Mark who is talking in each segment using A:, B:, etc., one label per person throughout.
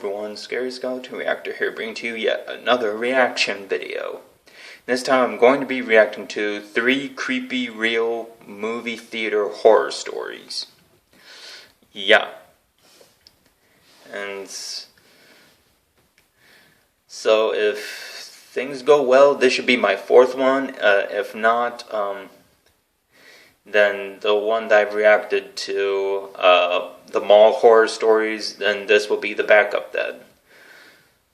A: everyone, Scary Skeleton Reactor here, bringing to you yet another reaction video. This time I'm going to be reacting to 3 creepy real movie theater horror stories. Yeah. And so if things go well, this should be my 4th one. If not, then the one that I've reacted to, the mall horror stories, then this will be the backup then.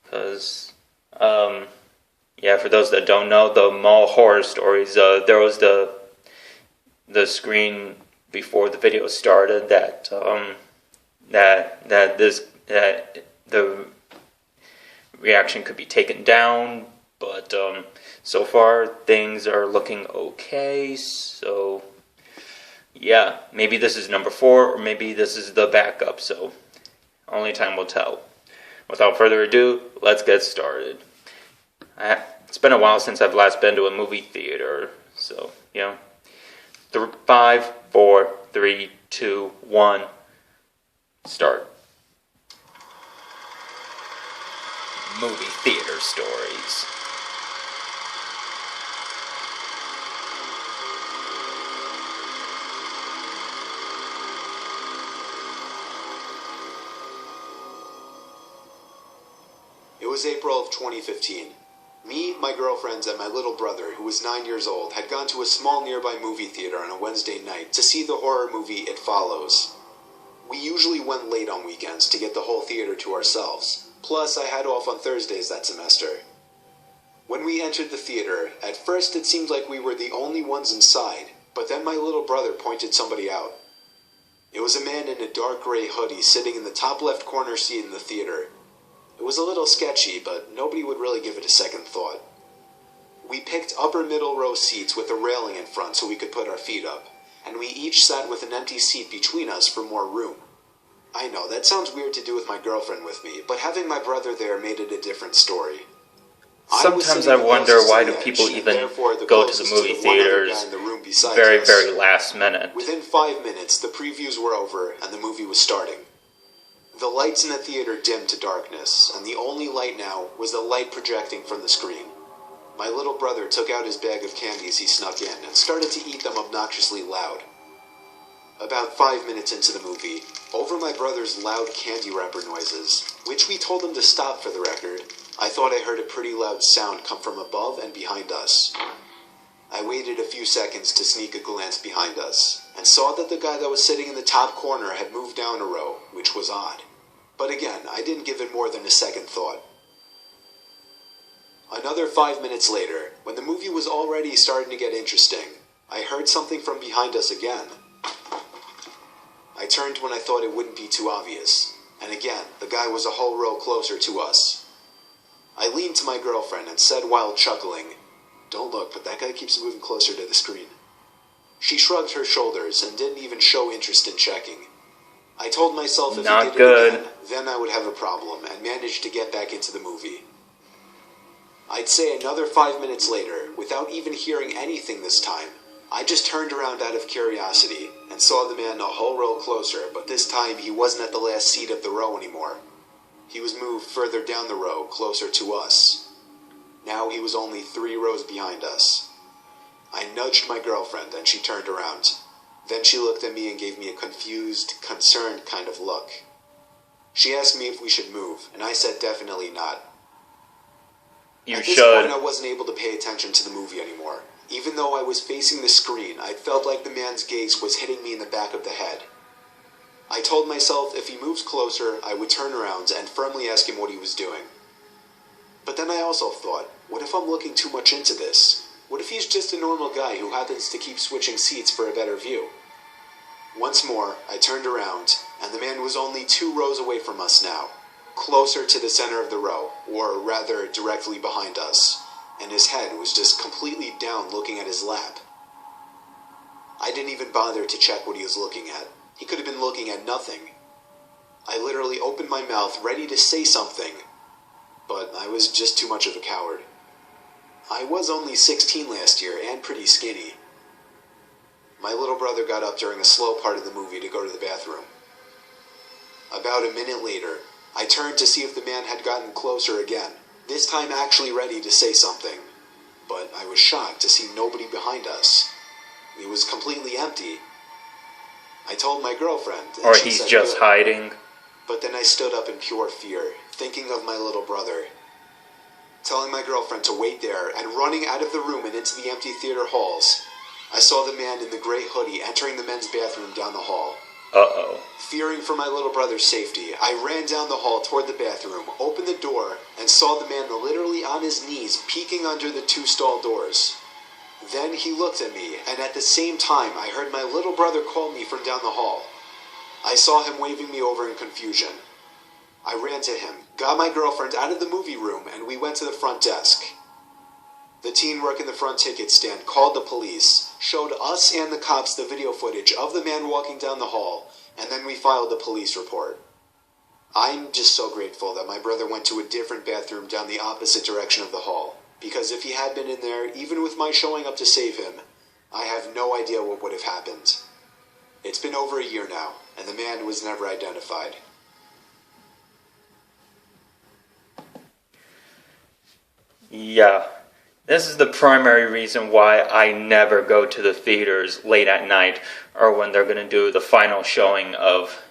A: Because, yeah, for those that don't know, the mall horror stories, there was the screen before the video started that the reaction could be taken down, but so far things are looking okay, so yeah, maybe this is number 4, or maybe this is the backup, so only time will tell. Without further ado, let's get started. It's been a while since I've last been to a movie theater, so, yeah. 5, 4, 3, 2, 1, start. Movie theater stories.
B: It was April of 2015. Me, my girlfriends, and my little brother, who was 9 years old, had gone to a small nearby movie theater on a Wednesday night to see the horror movie It Follows. We usually went late on weekends to get the whole theater to ourselves. Plus, I had off on Thursdays that semester. When we entered the theater, at first it seemed like we were the only ones inside, but then my little brother pointed somebody out. It was a man in a dark gray hoodie sitting in the top left corner seat in the theater. It was a little sketchy, but nobody would really give it a second thought. We picked upper middle row seats with a railing in front so we could put our feet up, and we each sat with an empty seat between us for more room. I know, that sounds weird to do with my girlfriend with me, but having my brother there made it a different story.
A: Sometimes I wonder, why do people even go to the movie theaters very last minute?
B: Within 5 minutes, the previews were over and the movie was starting. The lights in the theater dimmed to darkness, and the only light now was the light projecting from the screen. My little brother took out his bag of candies he snuck in and started to eat them obnoxiously loud. About 5 minutes into the movie, over my brother's loud candy wrapper noises, which we told him to stop for the record, I thought I heard a pretty loud sound come from above and behind us. I waited a few seconds to sneak a glance behind us, and saw that the guy that was sitting in the top corner had moved down a row, which was odd. But again, I didn't give it more than a second thought. Another 5 minutes later, when the movie was already starting to get interesting, I heard something from behind us again. I turned when I thought it wouldn't be too obvious, and again, the guy was a whole row closer to us. I leaned to my girlfriend and said while chuckling, "Don't look, but that guy keeps moving closer to the screen." She shrugged her shoulders and didn't even show interest in checking. I told myself if he did it again, then I would have a problem, and managed to get back into the movie. I'd say another 5 minutes later, without even hearing anything this time, I just turned around out of curiosity, and saw the man a whole row closer, but this time he wasn't at the last seat of the row anymore. He was moved further down the row, closer to us. Now he was only 3 rows behind us. I nudged my girlfriend, and she turned around. Then she looked at me and gave me a confused, concerned kind of look. She asked me if we should move, and I said definitely not. At this point, I wasn't able to pay attention to the movie anymore. Even though I was facing the screen, I felt like the man's gaze was hitting me in the back of the head. I told myself if he moves closer, I would turn around and firmly ask him what he was doing. But then I also thought, what if I'm looking too much into this? What if he's just a normal guy who happens to keep switching seats for a better view? Once more, I turned around, and the man was only 2 rows away from us now, closer to the center of the row, or rather directly behind us, and his head was just completely down looking at his lap. I didn't even bother to check what he was looking at. He could have been looking at nothing. I literally opened my mouth ready to say something, but I was just too much of a coward. I was only 16 last year and pretty skinny. My little brother got up during a slow part of the movie to go to the bathroom. About a minute later, I turned to see if the man had gotten closer again, this time actually ready to say something. But I was shocked to see nobody behind us. It was completely empty. I told my girlfriend, and
A: Or
B: she
A: he's
B: said
A: just
B: good.
A: hiding.
B: But then I stood up in pure fear, thinking of my little brother. Telling my girlfriend to wait there, and running out of the room and into the empty theater halls, I saw the man in the gray hoodie entering the men's bathroom down the hall.
A: Uh-oh.
B: Fearing for my little brother's safety, I ran down the hall toward the bathroom, opened the door, and saw the man literally on his knees peeking under the two stall doors. Then he looked at me, and at the same time I heard my little brother call me from down the hall. I saw him waving me over in confusion. I ran to him, got my girlfriend out of the movie room, and we went to the front desk. The teen working the front ticket stand called the police, showed us and the cops the video footage of the man walking down the hall, and then we filed the police report. I'm just so grateful that my brother went to a different bathroom down the opposite direction of the hall, because if he had been in there, even with my showing up to save him, I have no idea what would have happened. It's been over a year now, and the man was never identified.
A: Yeah. This is the primary reason why I never go to the theaters late at night or when they're going to do the final showing of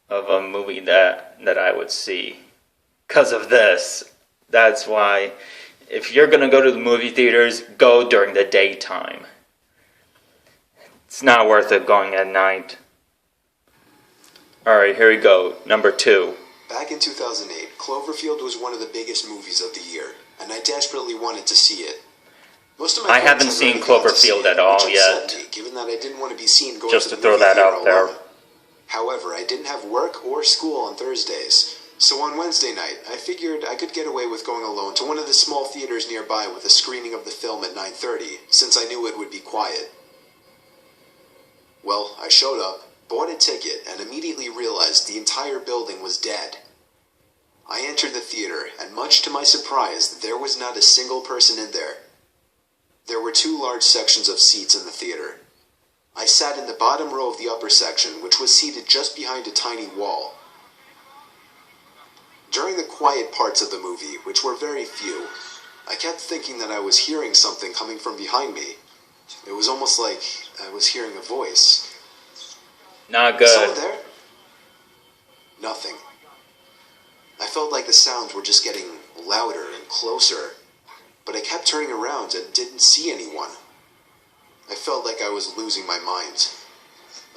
A: a movie that I would see. Because of this. That's why if you're going to go to the movie theaters, go during the daytime. It's not worth it going at night. Alright, here we go. Number 2.
B: Back in 2008, Cloverfield was one of the biggest movies of the year, and I desperately wanted to see it. Most of my
A: I
B: friends
A: haven't
B: had
A: seen
B: already gone to see
A: Cloverfield
B: it,
A: at all
B: which upset
A: yet.
B: me, given that I didn't want to be seen going
A: Just
B: to
A: to
B: the
A: throw
B: movie
A: that
B: theater
A: out there.
B: alone. However, I didn't have work or school on Thursdays, so on Wednesday night, I figured I could get away with going alone to one of the small theaters nearby with a screening of the film at 9:30, since I knew it would be quiet. Well, I showed up, bought a ticket, and immediately realized the entire building was dead. I entered the theater, and much to my surprise, there was not a single person in there. There were 2 large sections of seats in the theater. I sat in the bottom row of the upper section, which was seated just behind a tiny wall. During the quiet parts of the movie, which were very few, I kept thinking that I was hearing something coming from behind me. It was almost like I was hearing a voice.
A: Not
B: Is someone
A: good.
B: there? Nothing. I felt like the sounds were just getting louder and closer, but I kept turning around and didn't see anyone. I felt like I was losing my mind.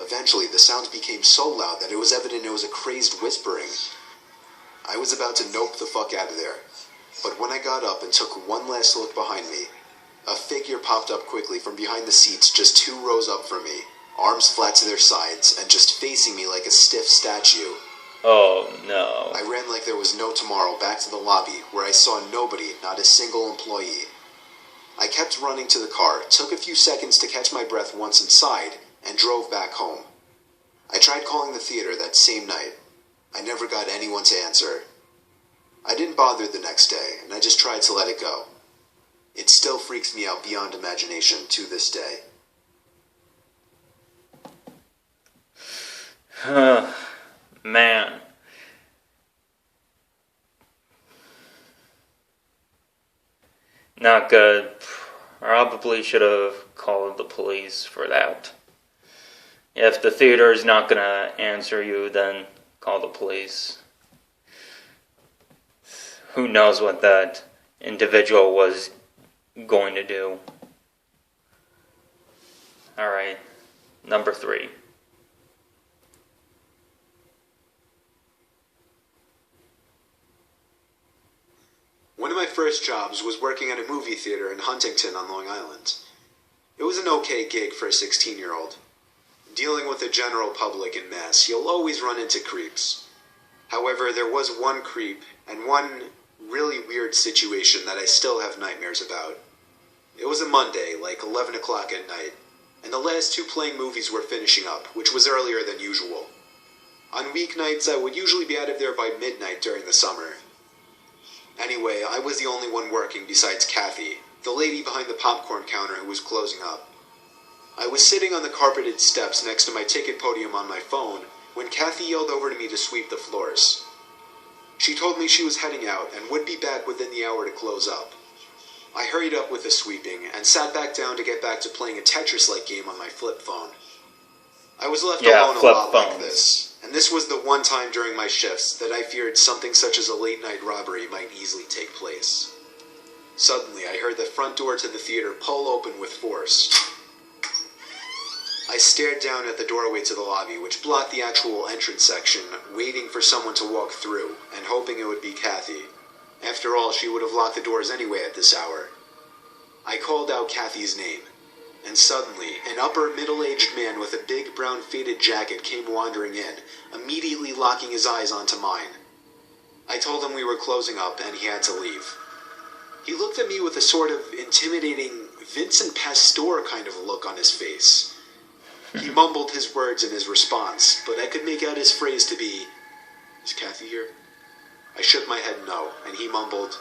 B: Eventually, the sounds became so loud that it was evident it was a crazed whispering. I was about to nope the fuck out of there, but when I got up and took one last look behind me, a figure popped up quickly from behind the seats just 2 rows up from me, arms flat to their sides, and just facing me like a stiff statue.
A: Oh, no.
B: I ran like there was no tomorrow back to the lobby, where I saw nobody, not a single employee. I kept running to the car, took a few seconds to catch my breath once inside, and drove back home. I tried calling the theater that same night. I never got anyone to answer. I didn't bother the next day, and I just tried to let it go. It still freaks me out beyond imagination to this day.
A: Man. Not good. Probably should have called the police for that. If the theater is not gonna answer you, then call the police. Who knows what that individual was going to do. Alright, number 3.
B: One of my first jobs was working at a movie theater in Huntington on Long Island. It was an okay gig for a 16-year-old. Dealing with the general public in mass, you'll always run into creeps. However, there was one creep and one really weird situation that I still have nightmares about. It was a Monday, like 11 o'clock at night, and the last 2 playing movies were finishing up, which was earlier than usual. On weeknights, I would usually be out of there by midnight during the summer. Anyway, I was the only one working besides Kathy, the lady behind the popcorn counter who was closing up. I was sitting on the carpeted steps next to my ticket podium on my phone when Kathy yelled over to me to sweep the floors. She told me she was heading out and would be back within the hour to close up. I hurried up with the sweeping and sat back down to get back to playing a Tetris-like game on my flip phone. I was left alone a lot like this, and this was the one time during my shifts that I feared something such as a late-night robbery might easily take place. Suddenly, I heard the front door to the theater pull open with force. I stared down at the doorway to the lobby, which blocked the actual entrance section, waiting for someone to walk through, and hoping it would be Kathy. After all, she would have locked the doors anyway at this hour. I called out Kathy's name, and suddenly, an upper middle-aged man with a big brown faded jacket came wandering in, immediately locking his eyes onto mine. I told him we were closing up, and he had to leave. He looked at me with a sort of intimidating Vincent Pastore kind of look on his face. He mumbled his words in his response, but I could make out his phrase to be, "Is Kathy here?" I shook my head no, and he mumbled,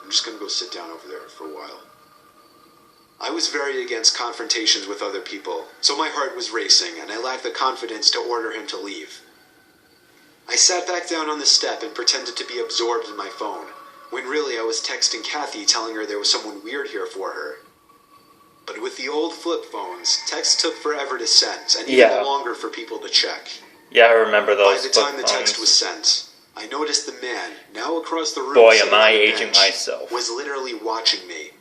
B: "I'm just going to go sit down over there for a while." I was very against confrontations with other people, so my heart was racing, and I lacked the confidence to order him to leave. I sat back down on the step and pretended to be absorbed in my phone, when really I was texting Kathy telling her there was someone weird here for her. But with the old flip phones, texts took forever to send, and even longer for people to check.
A: Yeah, I remember those.
B: By the time the text was sent, I noticed the man, now across the room,
A: boy, am I aging myself,
B: was literally watching me.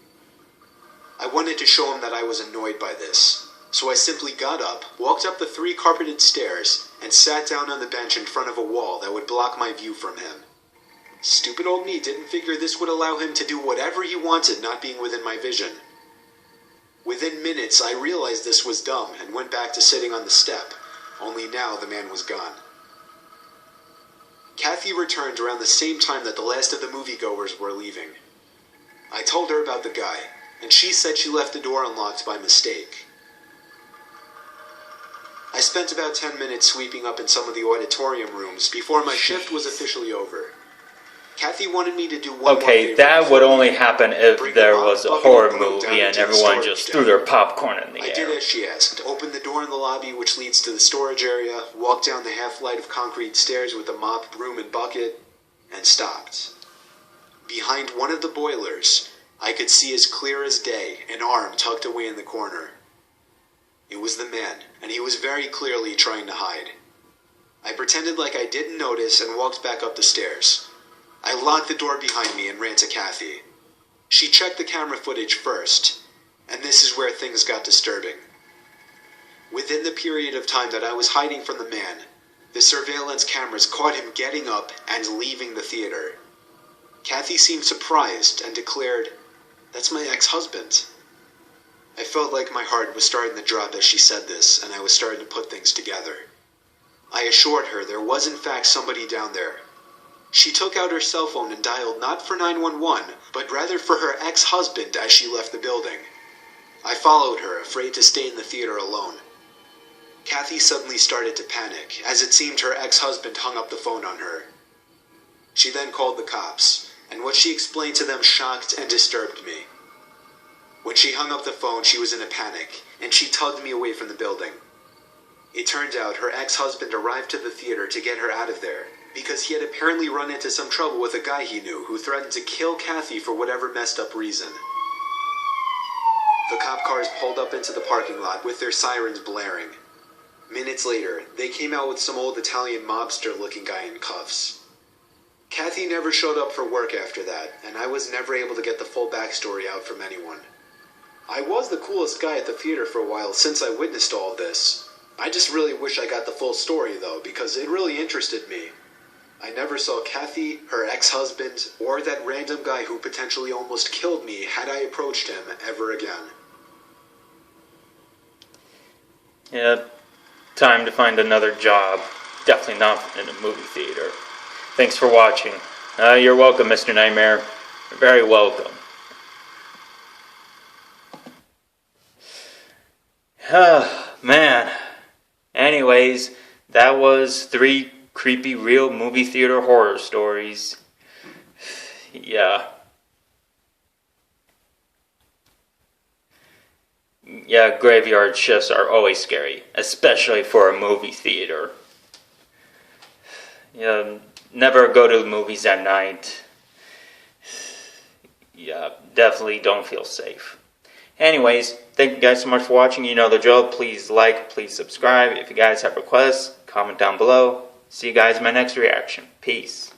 B: I wanted to show him that I was annoyed by this, so I simply got up, walked up the 3 carpeted stairs, and sat down on the bench in front of a wall that would block my view from him. Stupid old me didn't figure this would allow him to do whatever he wanted not being within my vision. Within minutes, I realized this was dumb and went back to sitting on the step, only now the man was gone. Kathy returned around the same time that the last of the moviegoers were leaving. I told her about the guy, and she said she left the door unlocked by mistake. I spent about 10 minutes sweeping up in some of the auditorium rooms before my shift was officially over. Kathy wanted me to do one more favor.
A: Okay, that would only happen if there was a horror movie and everyone just threw their popcorn in the air.
B: I did as she asked, opened the door in the lobby which leads to the storage area, walked down the half-flight of concrete stairs with a mop, broom, and bucket, and stopped. Behind one of the boilers, I could see as clear as day an arm tucked away in the corner. It was the man, and he was very clearly trying to hide. I pretended like I didn't notice and walked back up the stairs. I locked the door behind me and ran to Kathy. She checked the camera footage first, and this is where things got disturbing. Within the period of time that I was hiding from the man, the surveillance cameras caught him getting up and leaving the theater. Kathy seemed surprised and declared, "That's my ex-husband." I felt like my heart was starting to drop as she said this, and I was starting to put things together. I assured her there was in fact somebody down there. She took out her cell phone and dialed not for 911, but rather for her ex-husband as she left the building. I followed her, afraid to stay in the theater alone. Kathy suddenly started to panic, as it seemed her ex-husband hung up the phone on her. She then called the cops, and what she explained to them shocked and disturbed me. When she hung up the phone, she was in a panic, and she tugged me away from the building. It turned out her ex-husband arrived to the theater to get her out of there, because he had apparently run into some trouble with a guy he knew who threatened to kill Kathy for whatever messed up reason. The cop cars pulled up into the parking lot with their sirens blaring. Minutes later, they came out with some old Italian mobster-looking guy in cuffs. Kathy never showed up for work after that, and I was never able to get the full backstory out from anyone. I was the coolest guy at the theater for a while since I witnessed all of this. I just really wish I got the full story, though, because it really interested me. I never saw Kathy, her ex-husband, or that random guy who potentially almost killed me had I approached him ever again.
A: Yeah, time to find another job. Definitely not in a movie theater. Thanks for watching. You're welcome, Mr. Nightmare. You're very welcome. Man. Anyways, that was 3 creepy real movie theater horror stories. Yeah, graveyard shifts are always scary, especially for a movie theater. Yeah, never go to the movies at night. Yeah, definitely don't feel safe. Anyways, thank you guys so much for watching. You know the drill. Please like, please subscribe. If you guys have requests, comment down below. See you guys in my next reaction. Peace.